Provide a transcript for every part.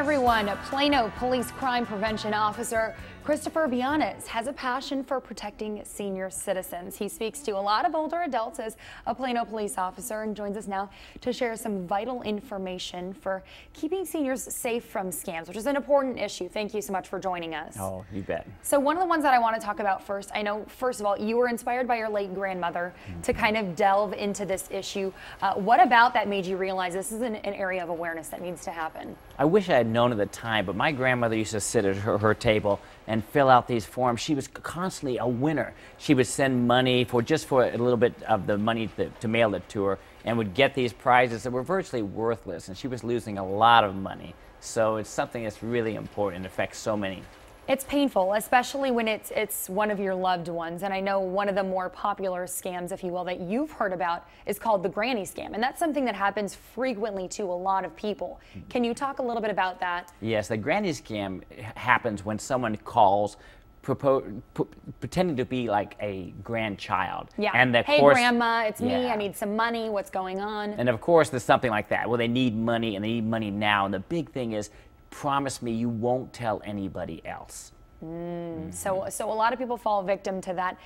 everyone. Plano Police Crime Prevention Officer Christopher Bianez has a passion for protecting senior citizens. He speaks to a lot of older adults as a Plano police officer and joins us now to share some vital information for keeping seniors safe from scams, which is an important issue. Thank you so much for joining us. Oh, you bet. So one of the ones that I want to talk about first, I know, first of all, you were inspired by your late grandmother to kind of delve into this issue. What about that made you realize this is an area of awareness that needs to happen? I wish I had known at the time, but my grandmother used to sit at her table and fill out these forms. She was constantly a winner. She would send money for a little bit of the money to mail it to her, and would get these prizes that were virtually worthless, and she was losing a lot of money. So it's something that's really important. It affects so many. It's painful, especially when it's one of your loved ones. And I know one of the more popular scams, if you will, that you've heard about is called the granny scam. And that's something that happens frequently to a lot of people. Can you talk a little bit about that? Yes, the granny scam happens when someone calls pretending to be like a grandchild. Yeah. And hey, course, grandma, it's me. yeah. I need some money. What's going on? And of course, there's something like that. Well, they need money, and they need money now. And the big thing is, promise me you won't tell anybody else. So a lot of people fall victim to that.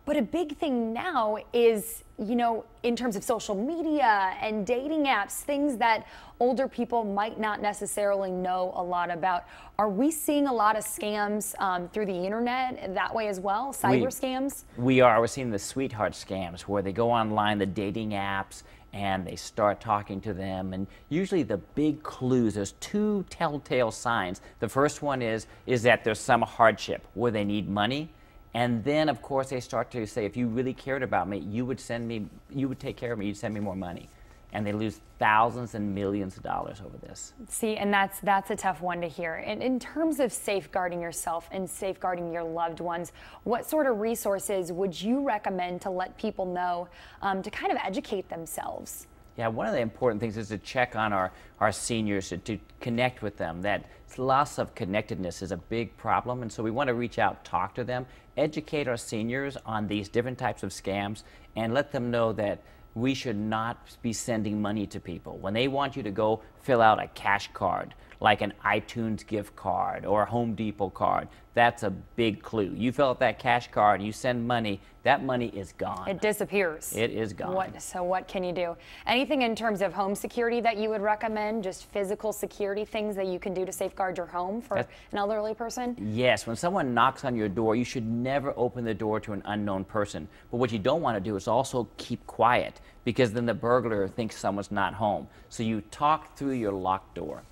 But a big thing now is, you know, in terms of social media and dating apps, things that older people might not necessarily know a lot about. Are we seeing a lot of scams through the internet that way as well? Cyber scams? We're seeing the sweetheart scams where they go online, the dating apps, and they start talking to them. And usually the big clues, there's two telltale signs. The first one is that there's some hardship where they need money. And then, of course, they start to say, if you really cared about me, you would take care of me, you'd send me more money. And they lose thousands and millions of dollars over this. See, and that's a tough one to hear. And in terms of safeguarding yourself and safeguarding your loved ones, what sort of resources would you recommend to let people know to kind of educate themselves? Yeah, one of the important things is to check on our seniors, to connect with them. That loss of connectedness is a big problem, and so we want to reach out, talk to them, educate our seniors on these different types of scams, and let them know that we should not be sending money to people. When they want you to go fill out a cash card, like an iTunes gift card or a Home Depot card, that's a big clue. You fill out that cash card, you send money, that money is gone. It disappears. It is gone. So what can you do? Anything in terms of home security that you would recommend? Just physical security things that you can do to safeguard your home for an elderly person? Yes, when someone knocks on your door, you should never open the door to an unknown person. But what you don't want to do is also keep quiet, because then the burglar thinks someone's not home. So you talk through your locked door.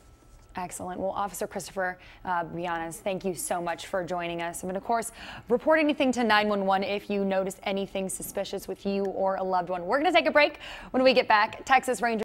Excellent. Well, Officer Christopher Bianez, thank you so much for joining us. And of course, report anything to 911 if you notice anything suspicious with you or a loved one. We're going to take a break. When we get back, Texas Ranger